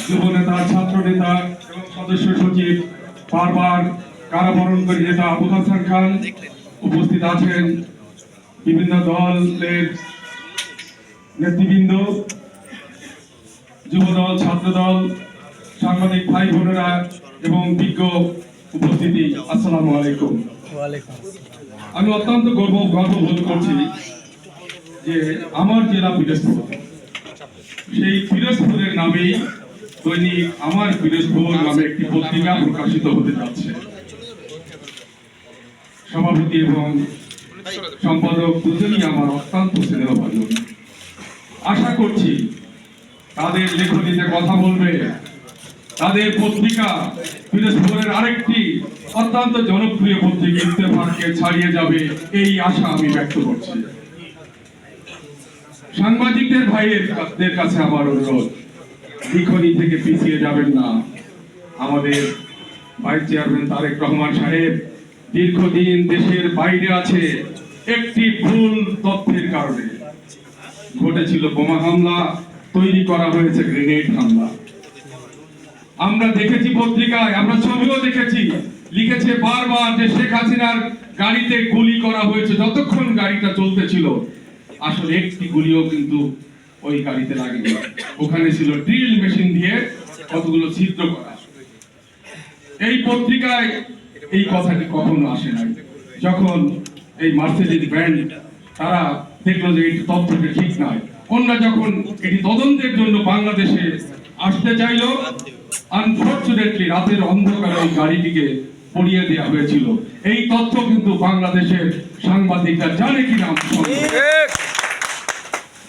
যুব নেতা, ছাত্র নেতা এবং সদস্য সচিব, বারবার কারাবরণকারী নেতা আবুল হাসান খান উপস্থিত আছেন, বিভিন্ন দলের নেতৃবৃন্দ, যুবদল, ছাত্রদল, সাংবাদিক ভাই বোনেরা এবং বিজ্ঞ উপস্থিতি, আসসালামু আলাইকুম। আমি অত্যন্ত গর্ববোধ করছি যে আমার জেলা পিরোজপুর, সেই পিরোজপুরের নামেই দৈনিক আমার পিরোজপুর নামে একটি পত্রিকা প্রকাশিত হতে যাচ্ছে। সভাপতি এবং সম্পাদক দুজনই আমার অত্যন্ত স্নেহভাজন। আশা করছি তাদের লেখনীতে কথা বলবে, তাদের পত্রিকা পিরোজপুরের আরেকটি অত্যন্ত জনপ্রিয় পত্রিকা ইত্তেফাককে ছাড়িয়ে যাবে, এই আশা আমি ব্যক্ত করছি। সাংবাদিকদের ভাইয়ের কাছে আমার অনুরোধ, লিখনী থেকে পিছিয়ে যাবেন না। আমাদের ভাইস চেয়ারম্যান তারেক রহমান সাহেব দীর্ঘদিন দেশের বাইরে আছে একটি ভুল তথ্যের কারণে। ঘটেছিল বোমা হামলা, তৈরি করা হয়েছে গ্রেনেড হামলা। আমরা দেখেছি পত্রিকায়, আমরা ছবিও দেখেছি, লিখেছে বারবার যে শেখ হাসিনার গাড়িতে গুলি করা হয়েছে। যতক্ষণ গাড়িটা চলতেছিল আসলে একটি গুলিও কিন্তু ওই গাড়িতে লাগেনি। ওখানে ছিল ড্রিল মেশিন দিয়ে কতগুলো ছিদ্র করা। এই পত্রিকায় এই কথাটি কখনো আসে নাই। যখন এই মার্সেডিজ ব্যান্ড তারা দেখলো যে এই তথ্যটি ঠিক নয়, অন্য যখন এটি তদন্তের জন্য বাংলাদেশে আসতে চাইল, আনফরচুনেটলি রাতের অন্ধকারে এই গাড়িটিকে পড়িয়ে দেওয়া হয়েছিল। এই তথ্য কিন্তু বাংলাদেশের সাংবাদিকরা জানে কিনা।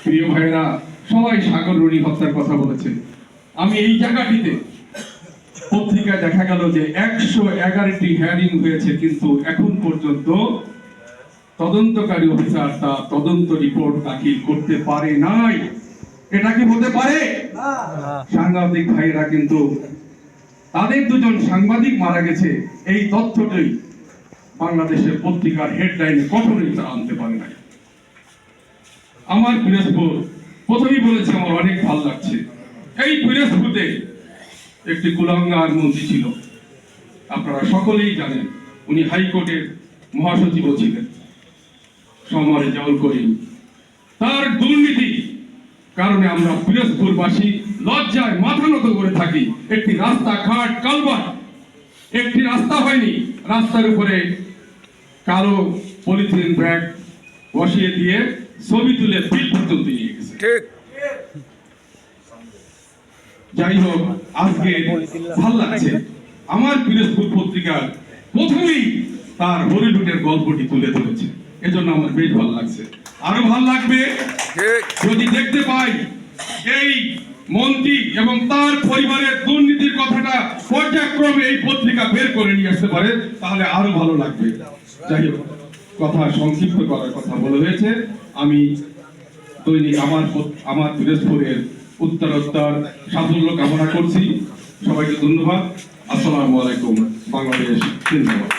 প্রিয় ভাইয়েরা, সবাই সাগর রুনি হত্যার কথা বলেছে। আমি এই জায়গাটিতে পত্রিকায় দেখা গেল যে 111টি হিয়ারিং হয়েছে, কিন্তু এখন পর্যন্ত তদন্তকারী অফিসার তার তদন্ত রিপোর্ট দাখিল করতে পারে নাই। এটা কি হতে পারে? সাংবাদিক ভাইরা কিন্তু তাদের দুজন সাংবাদিক মারা গেছে, এই তথ্যটি বাংলাদেশের পত্রিকার হেডলাইনে কখনোই তারা আনতে পারে নাই। আমার পিরোজপুর, প্রথমেই বলেছি আমার অনেক ভালো লাগছে। এই পিরোজপুরে একটি কুলাঙ্গার মন্ত্রী ছিল, আপনারা সকলেই জানেন। উনি হাইকোর্টের মহাসচিব ছিলেন, সমরে জল করিম। তার দুর্নীতি কারণে আমরা পিরোজপুরবাসী লজ্জায় মাথা নত করে থাকি। একটি রাস্তাঘাট, কালভার্ট, একটি রাস্তা হয়নি। রাস্তার উপরে কালো পলিথিন ব্যাগ বসিয়ে দিয়ে ছবি তুলে বিল পর্যন্ত নিয়ে গেছে। যাই হোক, আজকে ভাল লাগছে আমার পিরোজপুর পত্রিকার প্রথমেই তার হলিউডের গল্পটি তুলে ধরেছে, এজন্য আমার বেশ ভালো লাগছে। আরো ভালো লাগবে যদি দেখতে পাই এই মন্ত্রী এবং তার পরিবারের দুর্নীতির কথাটা পর্যায়ক্রমে এই পত্রিকা বের করে নিয়ে আসতে পারে, তাহলে আরো ভালো লাগবে। যাই হোক, কথা সংক্ষিপ্ত করার কথা বলা হয়েছে। আমি দৈনিক আমার পিরোজপুরের উত্তরোত্তর সাফল্য কামনা করছি। সবাইকে ধন্যবাদ। আসসালামু আলাইকুম। বাংলাদেশ জিন্দাবাদ।